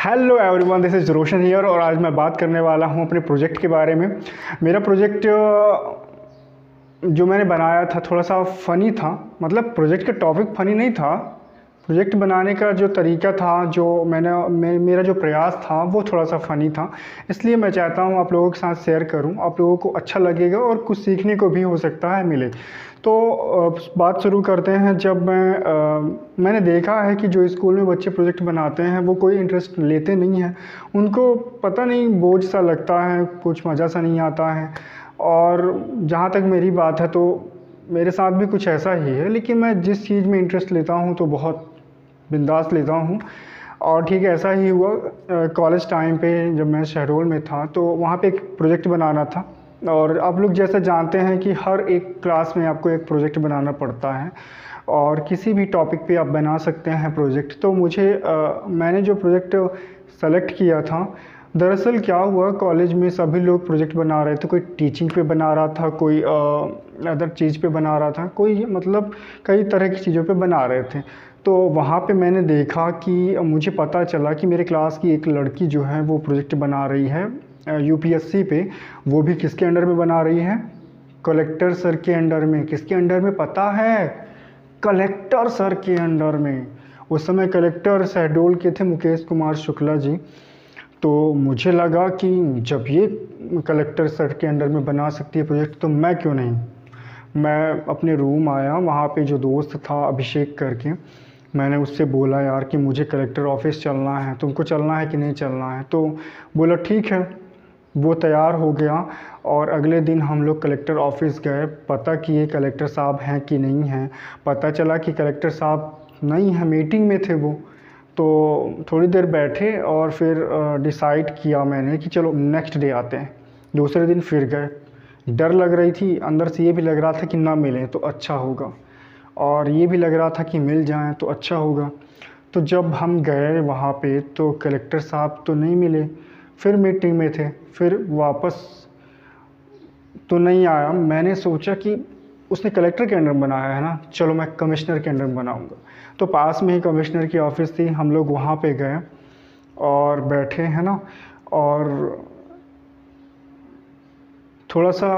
Hello everyone, this is Roshan here और आज मैं बात करने वाला हूँ अपने प्रोजेक्ट के बारे में। मेरा प्रोजेक्ट जो मैंने बनाया था थोड़ा सा फ़नी था। मतलब प्रोजेक्ट का टॉपिक फ़नी नहीं था, प्रोजेक्ट बनाने का जो तरीका था, जो मेरा जो प्रयास था वो थोड़ा सा फ़नी था। इसलिए मैं चाहता हूँ आप लोगों के साथ शेयर करूँ, आप लोगों को अच्छा लगेगा और कुछ सीखने को भी हो सकता है मिले। तो बात शुरू करते हैं। जब मैंने देखा है कि जो स्कूल में बच्चे प्रोजेक्ट बनाते हैं वो कोई इंटरेस्ट लेते नहीं हैं, उनको पता नहीं बोझ सा लगता है, कुछ मज़ा सा नहीं आता है। और जहाँ तक मेरी बात है तो मेरे साथ भी कुछ ऐसा ही है, लेकिन मैं जिस चीज़ में इंटरेस्ट लेता हूँ तो बहुत बिंदास लेता हूँ। और ठीक ऐसा ही हुआ कॉलेज टाइम पे जब मैं शहडोल में था तो वहाँ पे एक प्रोजेक्ट बनाना था। और आप लोग जैसा जानते हैं कि हर एक क्लास में आपको एक प्रोजेक्ट बनाना पड़ता है और किसी भी टॉपिक पे आप बना सकते हैं प्रोजेक्ट। तो मैंने जो प्रोजेक्ट सेलेक्ट किया था, दरअसल क्या हुआ, कॉलेज में सभी लोग प्रोजेक्ट बना रहे थे। कोई टीचिंग पे बना रहा था, कोई अदर चीज़ पे बना रहा था, कोई मतलब कई तरह की चीज़ों पे बना रहे थे। तो वहाँ पे मैंने देखा कि मुझे पता चला कि मेरे क्लास की एक लड़की जो है वो प्रोजेक्ट बना रही है यूपीएससी पे। वो भी किसके अंडर में बना रही है? कलेक्टर सर के अंडर में। किसके अंडर में पता है? कलेक्टर सर के अंडर में। उस समय कलेक्टर शहडोल के थे मुकेश कुमार शुक्ला जी। तो मुझे लगा कि जब ये कलेक्टर सर के अंडर में बना सकती है प्रोजेक्ट तो मैं क्यों नहीं। मैं अपने रूम आया, वहाँ पे जो दोस्त था अभिषेक करके, मैंने उससे बोला यार कि मुझे कलेक्टर ऑफिस चलना है, तुमको चलना है कि नहीं चलना है? तो बोला ठीक है। वो तैयार हो गया और अगले दिन हम लोग कलेक्टर ऑफिस गए, पता किए कलेक्टर साहब हैं कि नहीं हैं। पता चला कि कलेक्टर साहब नहीं हैं, मीटिंग में थे वो। तो थोड़ी देर बैठे और फिर डिसाइड किया मैंने कि चलो नेक्स्ट डे आते हैं। दूसरे दिन फिर गए। डर लग रही थी, अंदर से ये भी लग रहा था कि ना मिलें तो अच्छा होगा, और ये भी लग रहा था कि मिल जाएं तो अच्छा होगा। तो जब हम गए वहाँ पे तो कलेक्टर साहब तो नहीं मिले, फिर मीटिंग में थे, फिर वापस तो नहीं आया। मैंने सोचा कि उसने कलेक्टर के अंडर बनाया है ना, चलो मैं कमिश्नर के अंडर बनाऊंगा। तो पास में ही कमिश्नर की ऑफ़िस थी, हम लोग वहाँ पे गए और बैठे हैं ना। और थोड़ा सा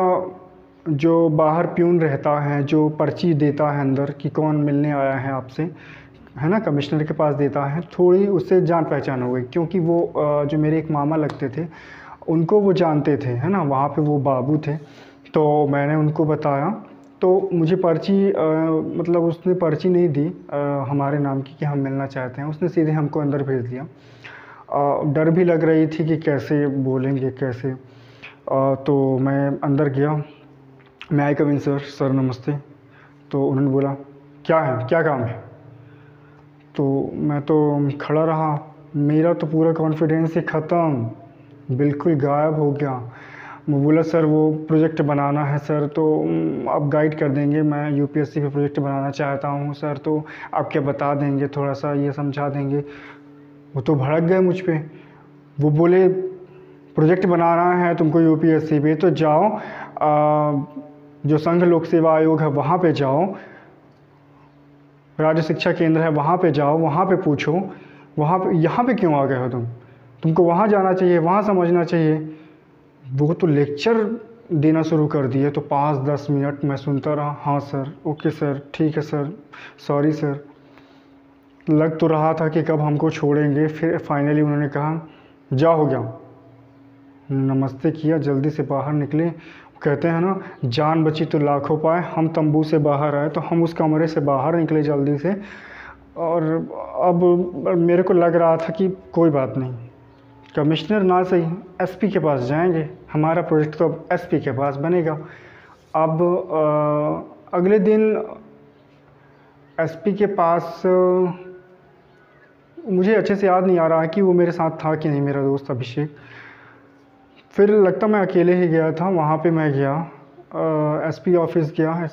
जो बाहर प्यून रहता है, जो पर्ची देता है अंदर कि कौन मिलने आया है आपसे, है ना, कमिश्नर के पास देता है, थोड़ी उससे जान पहचान हो गई। क्योंकि वो जो मेरे एक मामा लगते थे उनको वो जानते थे, है ना, वहाँ पे वो बाबू थे। तो मैंने उनको बताया तो मुझे पर्ची मतलब उसने पर्ची नहीं दी हमारे नाम की कि हम मिलना चाहते हैं, उसने सीधे हमको अंदर भेज दिया। डर भी लग रही थी कि कैसे बोलेंगे कैसे। तो मैं अंदर गया। मैं आई कम इन सर? सर नमस्ते। तो उन्होंने बोला क्या है, क्या काम है? तो मैं तो खड़ा रहा, मेरा तो पूरा कॉन्फिडेंस ही ख़त्म, बिल्कुल गायब हो गया। मैं बोला सर वो प्रोजेक्ट बनाना है सर, तो आप गाइड कर देंगे, मैं यूपीएससी पे प्रोजेक्ट बनाना चाहता हूँ सर, तो आप क्या बता देंगे, थोड़ा सा ये समझा देंगे। वो तो भड़क गए मुझ पे। वो बोले प्रोजेक्ट बनाना है तुमको यूपीएससी पे तो जाओ जो संघ लोक सेवा आयोग है वहाँ पे जाओ, राज्य शिक्षा केंद्र है वहाँ पे जाओ, वहाँ पे पूछो, वहाँ पे यहाँ पे क्यों आ गए हो तुमको वहाँ जाना चाहिए, वहाँ समझना चाहिए। वो तो लेक्चर देना शुरू कर दिए। तो 5-10 मिनट मैं सुनता रहा, हाँ सर, ओके सर, ठीक है सर, सॉरी सर। लग तो रहा था कि कब हमको छोड़ेंगे। फिर फाइनली उन्होंने कहा जा हो गया। नमस्ते किया, जल्दी से बाहर निकले। कहते हैं ना, जान बची तो लाखों पाए। हम तंबू से बाहर आए तो हम उस कमरे से बाहर निकले जल्दी से। और अब मेरे को लग रहा था कि कोई बात नहीं, कमिश्नर ना सही एसपी के पास जाएंगे, हमारा प्रोजेक्ट तो अब एसपी के पास बनेगा। अब अगले दिन एसपी के पास मुझे अच्छे से याद नहीं आ रहा है कि वो मेरे साथ था कि नहीं, मेरा दोस्त अभिषेक। फिर लगता मैं अकेले ही गया था। वहाँ पे मैं गया एसपी ऑफिस गया,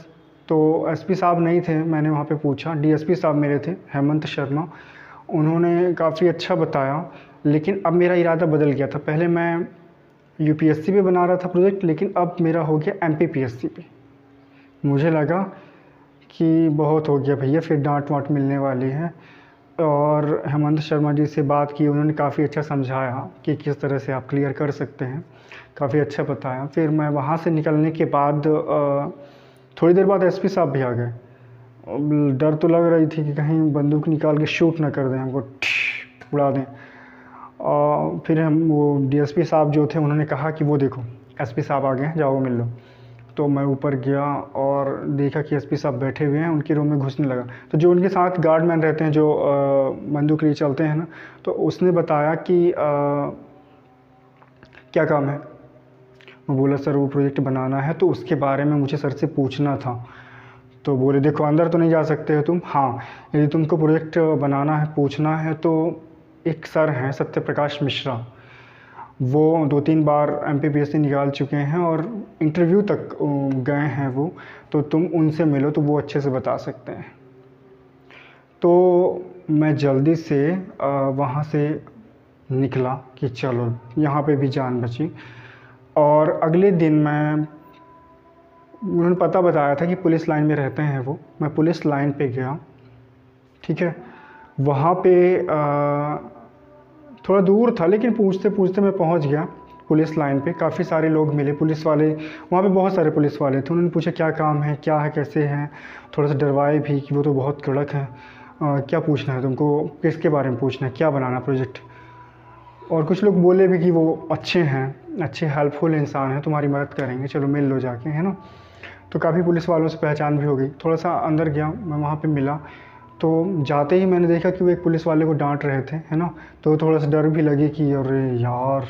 तो एसपी साहब नहीं थे। मैंने वहाँ पे पूछा, डीएसपी साहब मेरे थे, हेमंत शर्मा। उन्होंने काफ़ी अच्छा बताया, लेकिन अब मेरा इरादा बदल गया था। पहले मैं यूपीएससी पे बना रहा था प्रोजेक्ट, लेकिन अब मेरा हो गया एमपीपीएससी पे। मुझे लगा कि बहुत हो गया भैया, फिर डांट वांट मिलने वाली है। और हेमंत शर्मा जी से बात की, उन्होंने काफ़ी अच्छा समझाया कि किस तरह से आप क्लियर कर सकते हैं, काफ़ी अच्छा बताया। फिर मैं वहाँ से निकलने के बाद थोड़ी देर बाद एसपी साहब भी आ गए। डर तो लग रही थी कि कहीं बंदूक निकाल के शूट ना कर दें, हमको उड़ा दें। और फिर हम वो डीएसपी साहब जो थे उन्होंने कहा कि वो देखो एसपी साहब आ गए हैं, जाओ मिल लो। तो मैं ऊपर गया और देखा कि एसपी साहब बैठे हुए हैं, उनके रूम में घुसने लगा। तो जो उनके साथ गार्डमैन रहते हैं जो बंदूक लिए चलते हैं ना, तो उसने बताया कि क्या काम है। मैं बोला सर वो प्रोजेक्ट बनाना है, तो उसके बारे में मुझे सर से पूछना था। तो बोले देखो अंदर तो नहीं जा सकते हो तुम, हाँ यदि तुमको प्रोजेक्ट बनाना है, पूछना है, तो एक सर हैं सत्य प्रकाश मिश्रा, वो 2-3 बार MPPSC निकाल चुके हैं और इंटरव्यू तक गए हैं वो, तो तुम उनसे मिलो तो वो अच्छे से बता सकते हैं। तो मैं जल्दी से वहाँ से निकला कि चलो यहाँ पे भी जान बची। और अगले दिन उन्होंने पता बताया था कि पुलिस लाइन में रहते हैं वो। मैं पुलिस लाइन पे गया, ठीक है। वहाँ पे थोड़ा दूर था, लेकिन पूछते पूछते मैं पहुँच गया पुलिस लाइन पे। काफ़ी सारे लोग मिले, पुलिस वाले वहाँ पे, बहुत सारे पुलिस वाले थे। उन्होंने पूछा क्या काम है, क्या है, कैसे हैं। थोड़ा सा डरवाए भी कि वो तो बहुत कड़क है, क्या पूछना है तुमको, किसके बारे में पूछना है, क्या बनाना प्रोजेक्ट। और कुछ लोग बोले भी कि वो अच्छे हैं, अच्छे हेल्पफुल इंसान हैं, तुम्हारी मदद करेंगे, चलो मिल लो जाके, है ना। तो काफ़ी पुलिस वालों से पहचान भी हो गई। थोड़ा सा अंदर गया, मैं वहाँ पे मिला, तो जाते ही मैंने देखा कि वो एक पुलिस वाले को डांट रहे थे, है ना। तो थोड़ा सा डर भी लगे कि अरे यार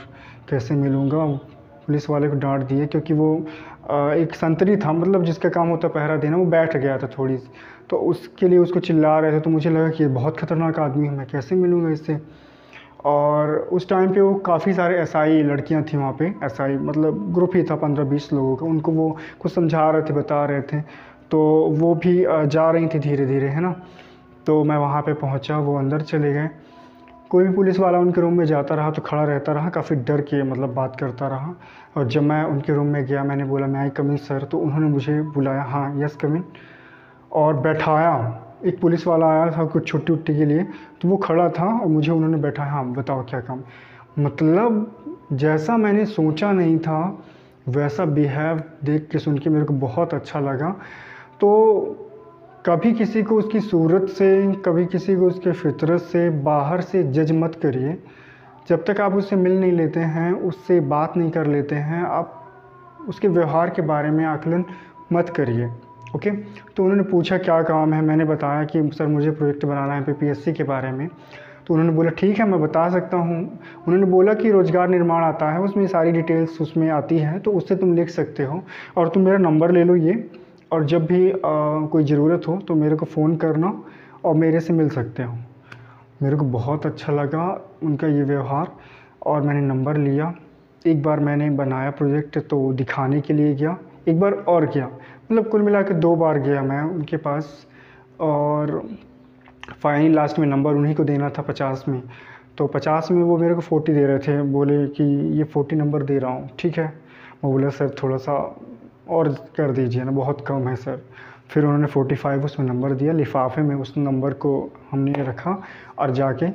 कैसे मिलूँगा। पुलिस वाले को डांट दिए क्योंकि वो एक संतरी था, मतलब जिसका काम होता पहरा देना, वो बैठ गया था थोड़ी, तो उसके लिए उसको चिल्ला रहे थे। तो मुझे लगा कि ये बहुत ख़तरनाक आदमी है, मैं कैसे मिलूँगा इससे। और उस टाइम पे वो काफ़ी सारे एसआई लड़कियां थी वहाँ पे, एसआई मतलब ग्रुप ही था 15-20 लोगों का। उनको वो कुछ समझा रहे थे, बता रहे थे, तो वो भी जा रही थी धीरे धीरे, है ना। तो मैं वहाँ पे पहुँचा, वो अंदर चले गए। कोई भी पुलिस वाला उनके रूम में जाता रहा तो खड़ा रहता रहा, काफ़ी डर के मतलब बात करता रहा। और जब मैं उनके रूम में गया, मैंने बोला मैं आई कम इन सर, तो उन्होंने मुझे बुलाया, हाँ यस कम इन, और बैठाया। एक पुलिस वाला आया था कुछ छुट्टी उट्टी के लिए, तो वो खड़ा था और मुझे उन्होंने बैठाया, हाँ बताओ क्या काम। मतलब जैसा मैंने सोचा नहीं था वैसा बिहेव देख के, सुन के मेरे को बहुत अच्छा लगा। तो कभी किसी को उसकी सूरत से, कभी किसी को उसके फितरत से, बाहर से जज मत करिए। जब तक आप उससे मिल नहीं लेते हैं, उससे बात नहीं कर लेते हैं, आप उसके व्यवहार के बारे में आकलन मत करिए, ओके। तो उन्होंने पूछा क्या काम है, मैंने बताया कि सर मुझे प्रोजेक्ट बनाना है MPPSC के बारे में। तो उन्होंने बोला ठीक है मैं बता सकता हूँ। उन्होंने बोला कि रोज़गार निर्माण आता है, उसमें सारी डिटेल्स उसमें आती हैं, तो उससे तुम लिख सकते हो, और तुम मेरा नंबर ले लो ये, और जब भी कोई ज़रूरत हो तो मेरे को फ़ोन करना और मेरे से मिल सकते हो। मेरे को बहुत अच्छा लगा उनका ये व्यवहार, और मैंने नंबर लिया। एक बार मैंने बनाया प्रोजेक्ट तो दिखाने के लिए गया, एक बार और गया, मतलब कुल मिला के 2 बार गया मैं उनके पास। और फाइनली लास्ट में नंबर उन्हीं को देना था 50 में। तो 50 में वो मेरे को 40 दे रहे थे, बोले कि ये 40 नंबर दे रहा हूँ, ठीक है। मैं बोला सर थोड़ा सा और कर दीजिए ना, बहुत कम है सर। फिर उन्होंने 45 उसमें नंबर दिया, लिफाफे में उस नंबर को हमने रखा और जाके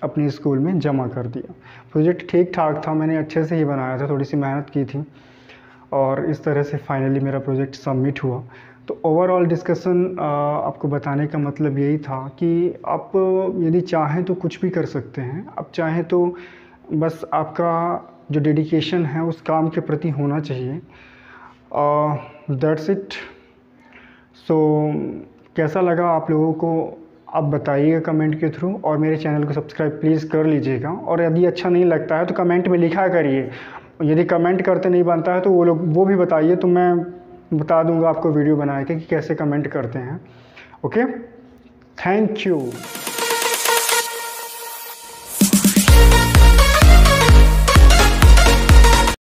अपने स्कूल में जमा कर दिया। प्रोजेक्ट ठीक ठाक था, मैंने अच्छे से ही बनाया था, थोड़ी सी मेहनत की थी, और इस तरह से फाइनली मेरा प्रोजेक्ट सबमिट हुआ। तो ओवरऑल डिस्कशन आपको बताने का मतलब यही था कि आप यदि चाहें तो कुछ भी कर सकते हैं। आप चाहें तो बस आपका जो डेडिकेशन है उस काम के प्रति होना चाहिए। That's it. सो कैसा लगा आप लोगों को आप बताइएगा कमेंट के थ्रू, और मेरे चैनल को सब्सक्राइब प्लीज़ कर लीजिएगा। और यदि अच्छा नहीं लगता है तो कमेंट में लिखा करिए, यदि कमेंट करते नहीं बनता है तो वो भी बताइए, तो मैं बता दूंगा आपको वीडियो बना के कि कैसे कमेंट करते हैं। Okay, thank you.